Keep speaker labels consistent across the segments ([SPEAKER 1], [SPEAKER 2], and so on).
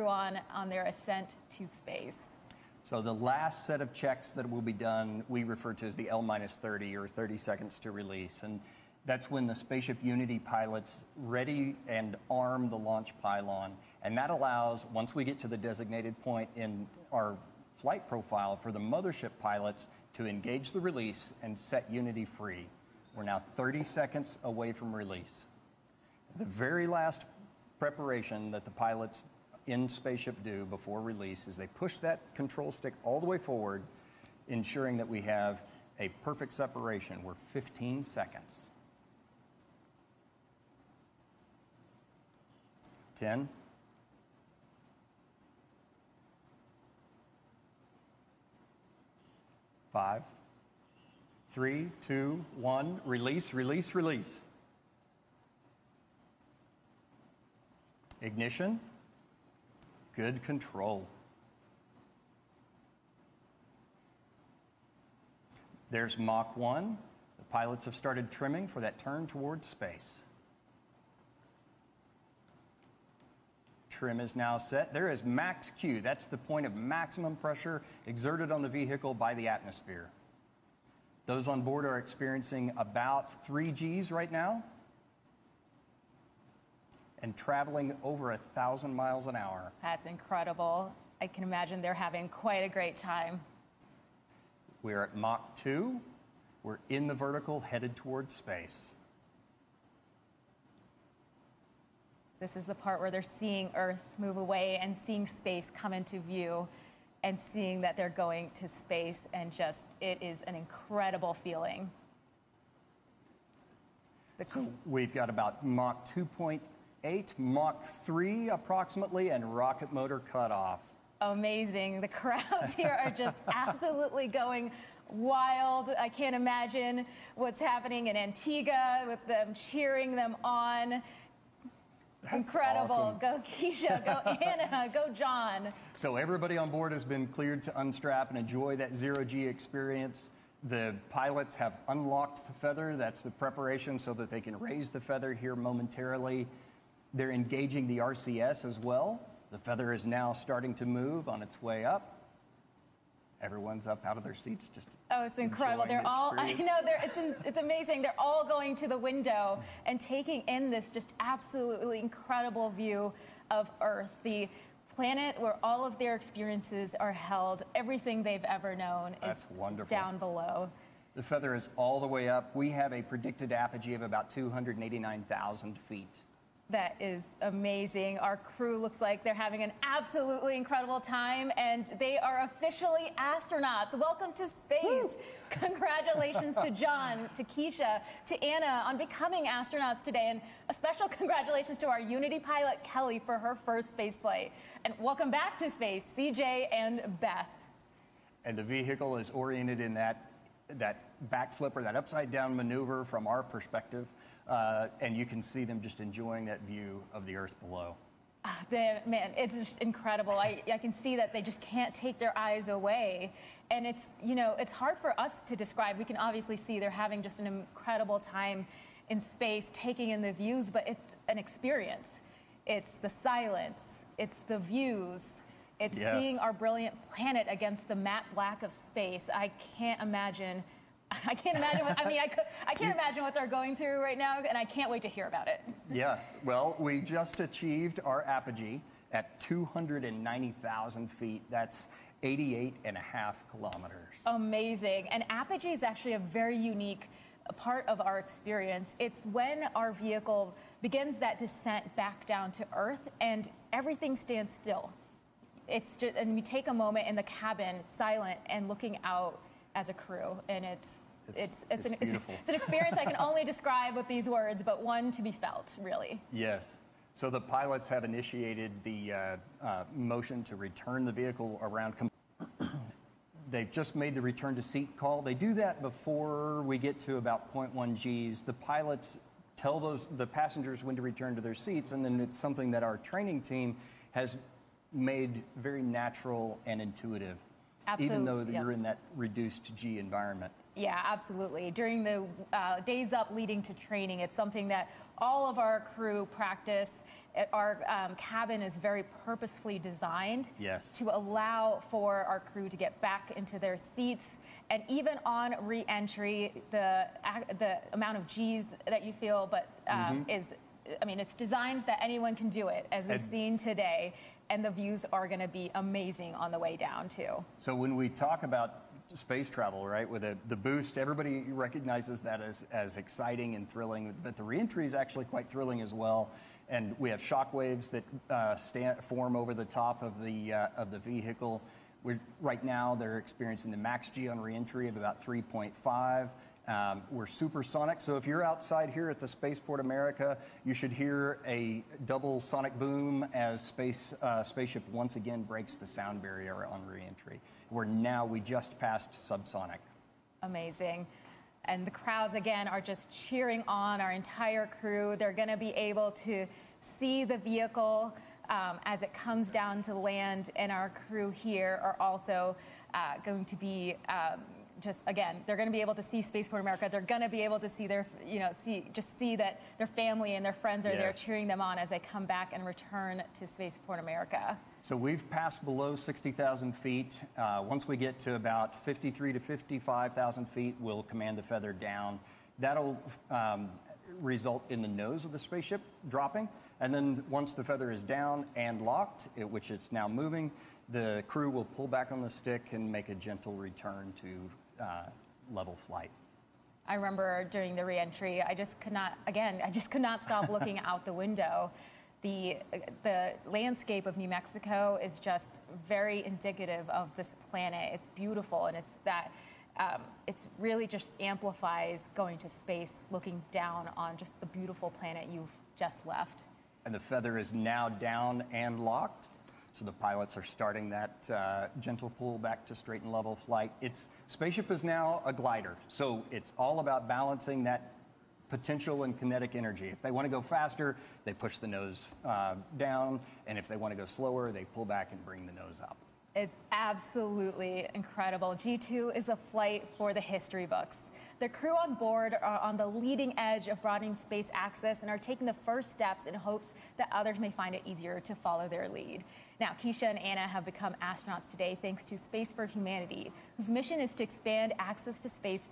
[SPEAKER 1] crew on their ascent to space?
[SPEAKER 2] So the last set of checks that will be done, we refer to as the L-30 or 30 seconds to release. And that's when the Spaceship Unity pilots ready and arm the launch pylon. And that allows, once we get to the designated point in our flight profile, for the mothership pilots to engage the release and set Unity free. We're now 30 seconds away from release. The very last preparation that the pilots in Spaceship do before release is they push that control stick all the way forward, ensuring that we have a perfect separation. We're 15 seconds. 10. 5, 3, 2, 1, release, release, release. Ignition. Good control. There's Mach 1. The pilots have started trimming for that turn towards space. Trim is now set. There is max Q. That's the point of maximum pressure exerted on the vehicle by the atmosphere. Those on board are experiencing about 3 Gs right now and traveling over 1,000 miles an hour.
[SPEAKER 1] That's incredible. I can imagine they're having quite a great time.
[SPEAKER 2] We're at Mach 2. We're in the vertical, headed towards space.
[SPEAKER 1] This is the part where they're seeing Earth move away and seeing space come into view and seeing that they're going to space, and just, it is an incredible feeling.
[SPEAKER 2] So we've got about Mach 2.8, Mach 3 approximately, and rocket motor cutoff.
[SPEAKER 1] Amazing. The crowds here are just absolutely going wild. I can't imagine what's happening in Antigua with them cheering them on. That's incredible. Awesome. Go Keisha, go Anna, go John.
[SPEAKER 2] So everybody on board has been cleared to unstrap and enjoy that zero-G experience. The pilots have unlocked the feather. That's the preparation so that they can raise the feather here momentarily. They're engaging the RCS as well. The feather is now starting to move on its way up. Everyone's up out of their seats, just
[SPEAKER 1] it's incredible. They're all, I know, it's amazing. They're all going to the window and taking in this just absolutely incredible view of Earth, the planet where all of their experiences are held. Everything they've ever known is down below.
[SPEAKER 2] The feather is all the way up. We have a predicted apogee of about 289,000 feet.
[SPEAKER 1] That is amazing. Our crew looks like they're having an absolutely incredible time, and they are officially astronauts. Welcome to space. Woo. Congratulations to John, to Keisha, to Anna on becoming astronauts today, and a special congratulations to our Unity pilot, Kelly, for her first space flight. And welcome back to space, CJ and Beth.
[SPEAKER 2] And the vehicle is oriented in that backflip or that upside down maneuver from our perspective. And you can see them just enjoying that view of the Earth below.
[SPEAKER 1] Man, it's just incredible. I can see that they just can't take their eyes away. And it's, you know, it's hard for us to describe. We can obviously see they're having just an incredible time in space, taking in the views, but it's an experience. It's the silence, it's the views, it's seeing our brilliant planet against the matte black of space. I can't imagine what, I can't imagine what they're going through right now, and I can't wait to hear about it.
[SPEAKER 2] Yeah, well, we just achieved our apogee at 290,000 feet. That's 88.5 kilometers.
[SPEAKER 1] Amazing. And apogee is actually a very unique part of our experience. It's when our vehicle begins that descent back down to Earth, and everything stands still. It's just, and we take a moment in the cabin, silent and looking out as a crew, and it's an experience I can only describe with these words, but one to be felt, really.
[SPEAKER 2] Yes. So the pilots have initiated the motion to return the vehicle around. They've just made the return to seat call. They do that before we get to about 0.1 Gs. The pilots tell the passengers when to return to their seats, and then it's something that our training team has made very natural and intuitive. Absolutely. Even though you're in that reduced G environment.
[SPEAKER 1] Yeah, absolutely. During the days up leading to training, it's something that all of our crew practice Our cabin is very purposefully designed
[SPEAKER 2] Yes.
[SPEAKER 1] to allow for our crew to get back into their seats. And even on re-entry, the amount of G's that you feel, but is, I mean, it's designed that anyone can do it, as we've seen today. And the views are going to be amazing on the way down, too.
[SPEAKER 2] So when we talk about space travel, right, with the boost, everybody recognizes that as exciting and thrilling, but the reentry is actually quite thrilling as well. And we have shock waves that form over the top of the vehicle. Right now, they're experiencing the max G on reentry of about 3.5. We're supersonic, so if you're outside here at the Spaceport America, you should hear a double sonic boom as Spaceship once again breaks the sound barrier on reentry. We just passed subsonic.
[SPEAKER 1] Amazing. And the crowds, again, are just cheering on our entire crew. They're going to be able to see the vehicle as it comes down to land, and our crew here are also going to be they're going to be able to see Spaceport America. They're going to be able to see see that their family and their friends are there cheering them on as they come back and return to Spaceport America.
[SPEAKER 2] So we've passed below 60,000 feet. Once we get to about 53 to 55,000 feet, we'll command the feather down. That'll result in the nose of the spaceship dropping. And then once the feather is down and locked, which it's now moving, the crew will pull back on the stick and make a gentle return to level flight.
[SPEAKER 1] I remember during the reentry, I just could not stop looking out the window. The landscape of New Mexico is just very indicative of this planet. It's beautiful, and it's really just amplifies going to space, looking down on just the beautiful planet you've just left.
[SPEAKER 2] And the feather is now down and locked. So the pilots are starting that gentle pull back to straight and level flight. Spaceship is now a glider, so it's all about balancing that potential and kinetic energy. If they want to go faster, they push the nose down, and if they want to go slower, they pull back and bring the nose up.
[SPEAKER 1] It's absolutely incredible. G2 is a flight for the history books. The crew on board are on the leading edge of broadening space access and are taking the first steps in hopes that others may find it easier to follow their lead. Now, Keisha and Anna have become astronauts today thanks to Space for Humanity, whose mission is to expand access to space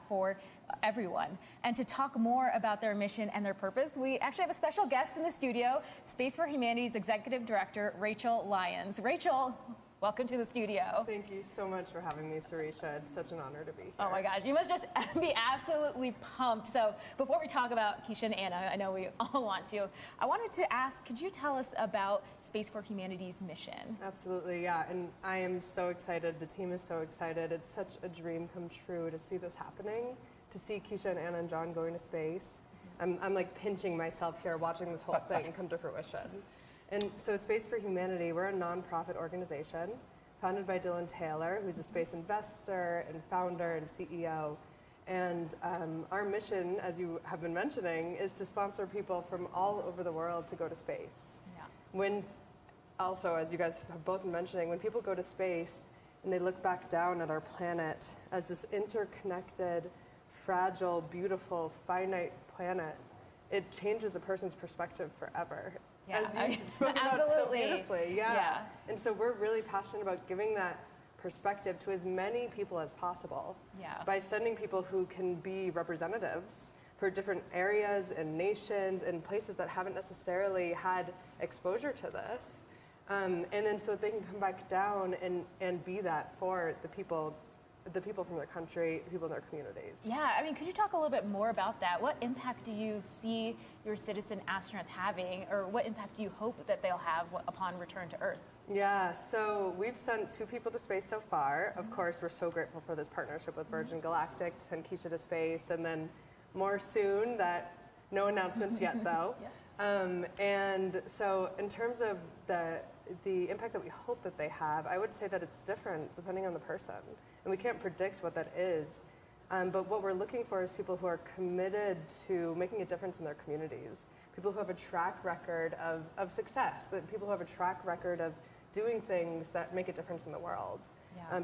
[SPEAKER 1] for everyone. And to talk more about their mission and their purpose, we actually have a special guest in the studio, Space for Humanity's Executive Director, Rachel Lyons. Rachel, welcome to the studio.
[SPEAKER 3] Thank you so much for having me, Sarisha. It's such an honor to be here.
[SPEAKER 1] Oh my gosh, you must just be absolutely pumped. So before we talk about Keisha and Anna, I know we all want to, I wanted to ask, could you tell us about Space for Humanity's mission?
[SPEAKER 3] Absolutely, yeah, and I am so excited. The team is so excited. It's such a dream come true to see this happening, to see Keisha and Anna and John going to space. I'm like pinching myself here watching this whole thing come to fruition. And so Space for Humanity, we're a nonprofit organization founded by Dylan Taylor, who's a space investor and founder and CEO. And our mission, as you have been mentioning, is to sponsor people from all over the world to go to space. Yeah. Also, as you guys have both been mentioning, when people go to space and they look back down at our planet as this interconnected, fragile, beautiful, finite planet, it changes a person's perspective forever.
[SPEAKER 1] Yeah,
[SPEAKER 3] as you spoke about so beautifully. Yeah. And so we're really passionate about giving that perspective to as many people as possible by sending people who can be representatives for different areas and nations and places that haven't necessarily had exposure to this. And then so they can come back down and be that for the people from their country, the people in their communities.
[SPEAKER 1] Yeah, I mean, could you talk a little bit more about that? What impact do you see your citizen astronauts having, or what impact do you hope that they'll have upon return to Earth?
[SPEAKER 3] Yeah, so we've sent 2 people to space so far. Of course, we're so grateful for this partnership with Virgin Galactic to send Keisha to space, and then more soon, that no announcements yet though. And so in terms of the impact that we hope that they have, I would say that it's different depending on the person. And we can't predict what that is. But what we're looking for is people who are committed to making a difference in their communities, people who have a track record of success, people who have a track record of doing things that make a difference in the world,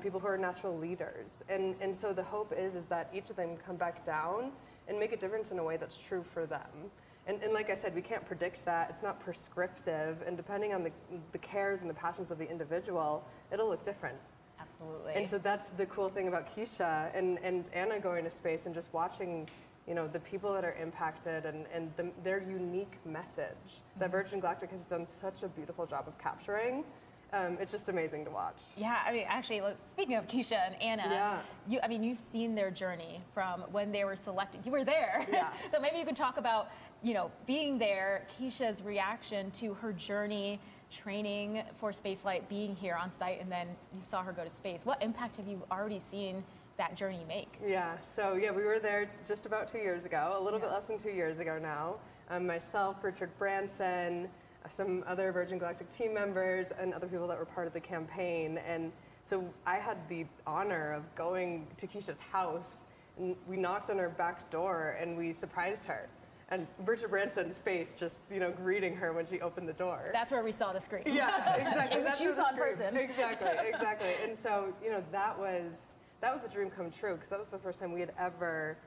[SPEAKER 3] people who are natural leaders. And so the hope is that each of them come back down and make a difference in a way that's true for them. And like I said, we can't predict that. It's not prescriptive. And depending on the cares and the passions of the individual, it'll look different.
[SPEAKER 1] Absolutely.
[SPEAKER 3] And so that's the cool thing about Keisha and Anna going to space and just watching, you know, the people that are impacted and their unique message that Virgin Galactic has done such a beautiful job of capturing. It's just amazing to watch.
[SPEAKER 1] Yeah, I mean, actually, speaking of Keisha and Anna, you've seen their journey from when they were selected. You were there.
[SPEAKER 3] Yeah.
[SPEAKER 1] So maybe you could talk about, you know, being there, Keisha's reaction to her journey, training for spaceflight, being here on site, and then you saw her go to space. What impact have you already seen that journey make?
[SPEAKER 3] Yeah, so we were there just about 2 years ago, a little bit less than 2 years ago now. Myself, Richard Branson, some other Virgin Galactic team members, and other people that were part of the campaign. And so I had the honor of going to Keisha's house, and we knocked on her back door, and we surprised her. And Richard Branson's face just, you know, greeting her when she opened the door.
[SPEAKER 1] That's where we saw the screen.
[SPEAKER 3] Yeah, exactly.
[SPEAKER 1] That's you saw in person.
[SPEAKER 3] Exactly, exactly. And so, you know, that was a dream come true, because that was the first time we had ever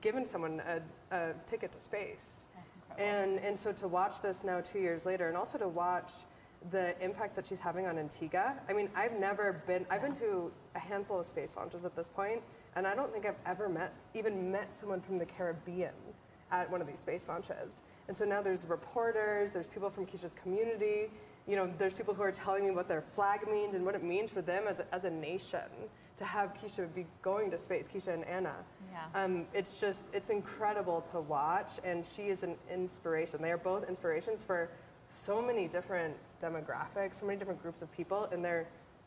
[SPEAKER 3] given someone a ticket to space.
[SPEAKER 1] That's incredible.
[SPEAKER 3] And so to watch this now 2 years later, and also to watch the impact that she's having on Antigua. I mean, I've been to a handful of space launches at this point, and I don't think I've ever even met someone from the Caribbean at one of these space launches. And so now there's reporters, there's people from Keisha's community, you know, there's people who are telling me what their flag means and what it means for them as a nation to have Keisha be going to space, Keisha and Anna.
[SPEAKER 1] Yeah.
[SPEAKER 3] It's incredible to watch, and she is an inspiration. They are both inspirations for so many different demographics, so many different groups of people, and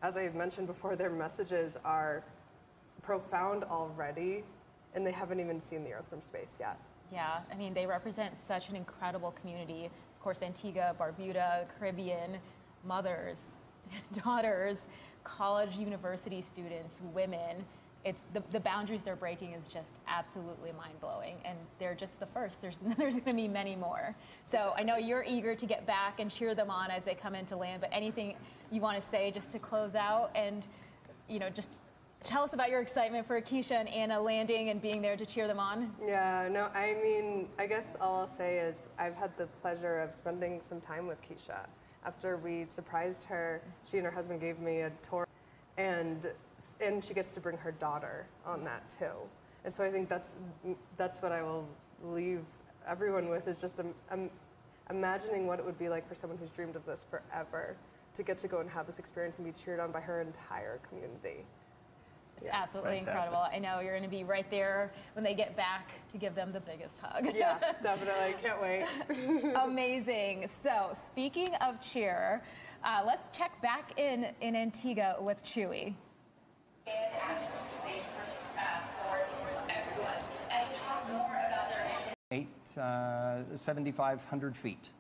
[SPEAKER 3] as I've mentioned before, their messages are profound already, and they haven't even seen the Earth from space yet.
[SPEAKER 1] Yeah, I mean, they represent such an incredible community. Of course, Antigua, Barbuda, Caribbean, mothers, daughters, college, university students, women. It's the boundaries they're breaking is just absolutely mind-blowing, and they're just the first. There's going to be many more. So I know you're eager to get back and cheer them on as they come into land, but anything you want to say just to close out and, you know, just tell us about your excitement for Keisha and Anna landing and being there to cheer them on.
[SPEAKER 3] Yeah, no, I mean, I guess all I'll say is I've had the pleasure of spending some time with Keisha. After we surprised her, she and her husband gave me a tour, and she gets to bring her daughter on that too. And so I think that's what I will leave everyone with, is just imagining what it would be like for someone who's dreamed of this forever to get to go and have this experience and be cheered on by her entire community.
[SPEAKER 1] It's absolutely incredible. I know you're going to be right there when they get back to give them the biggest hug.
[SPEAKER 3] Yeah, definitely. Can't wait.
[SPEAKER 1] Amazing. So, speaking of cheer, let's check back in Antigua with Chewy.
[SPEAKER 4] Access to space for everyone. And to talk more about their mission.
[SPEAKER 2] 7,500 feet.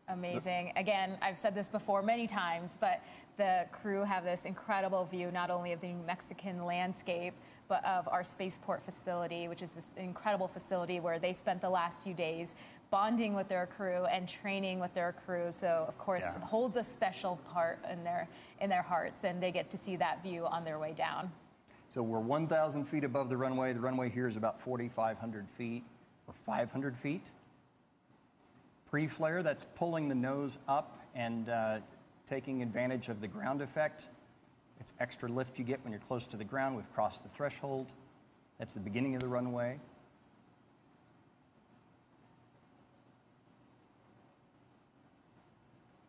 [SPEAKER 1] Amazing. Again, I've said this before many times, but the crew have this incredible view not only of the New Mexican landscape, but of our spaceport facility, which is this incredible facility where they spent the last few days bonding with their crew and training with their crew. So, of course, it holds a special part in their hearts, and they get to see that view on their way down.
[SPEAKER 2] So we're 1,000 feet above the runway. The runway here is about 4,500 feet or 500 feet. Pre-flare, that's pulling the nose up and taking advantage of the ground effect. It's extra lift you get when you're close to the ground. We've crossed the threshold. That's the beginning of the runway.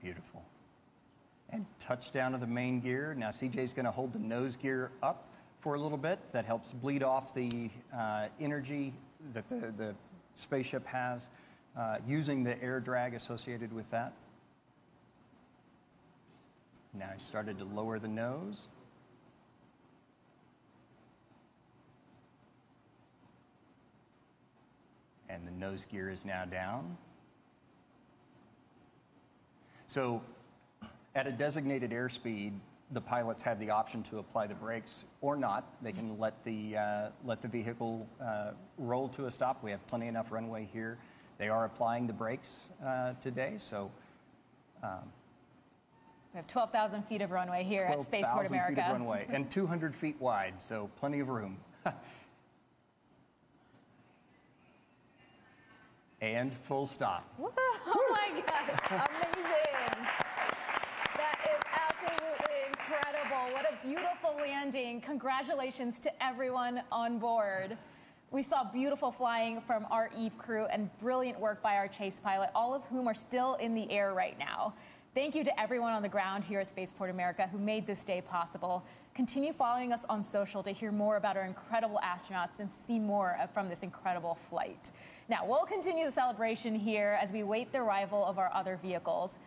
[SPEAKER 2] Beautiful. And touchdown of the main gear. Now CJ's going to hold the nose gear up for a little bit. That helps bleed off the energy that the spaceship has, using the air drag associated with that. Now I started to lower the nose. And the nose gear is now down. So at a designated airspeed, the pilots have the option to apply the brakes or not. They can let the vehicle roll to a stop. We have plenty enough runway here. They are applying the brakes today, so.
[SPEAKER 1] We have 12,000 feet of runway here at Spaceport America.
[SPEAKER 2] 12,000 feet of runway and 200 feet wide, so plenty of room. And full stop.
[SPEAKER 1] Oh my gosh, amazing. That is absolutely incredible. What a beautiful landing. Congratulations to everyone on board. We saw beautiful flying from our Eve crew and brilliant work by our chase pilot, all of whom are still in the air right now. Thank you to everyone on the ground here at Spaceport America who made this day possible. Continue following us on social to hear more about our incredible astronauts and see more from this incredible flight. Now, we'll continue the celebration here as we wait the arrival of our other vehicles.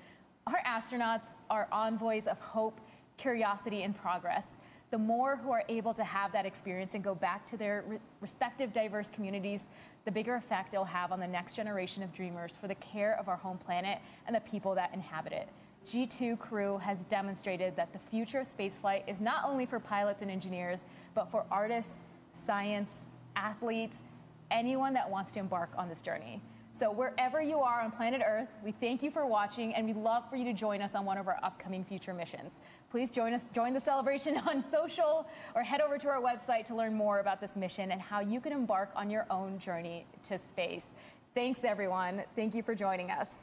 [SPEAKER 1] Our astronauts are envoys of hope, curiosity, and progress. The more who are able to have that experience and go back to their respective diverse communities, the bigger effect it'll have on the next generation of dreamers for the care of our home planet and the people that inhabit it. G2 crew has demonstrated that the future of spaceflight is not only for pilots and engineers, but for artists, science, athletes, anyone that wants to embark on this journey. So wherever you are on planet Earth, we thank you for watching, and we'd love for you to join us on one of our upcoming future missions. Please join the celebration on social, or head over to our website to learn more about this mission and how you can embark on your own journey to space. Thanks, everyone. Thank you for joining us.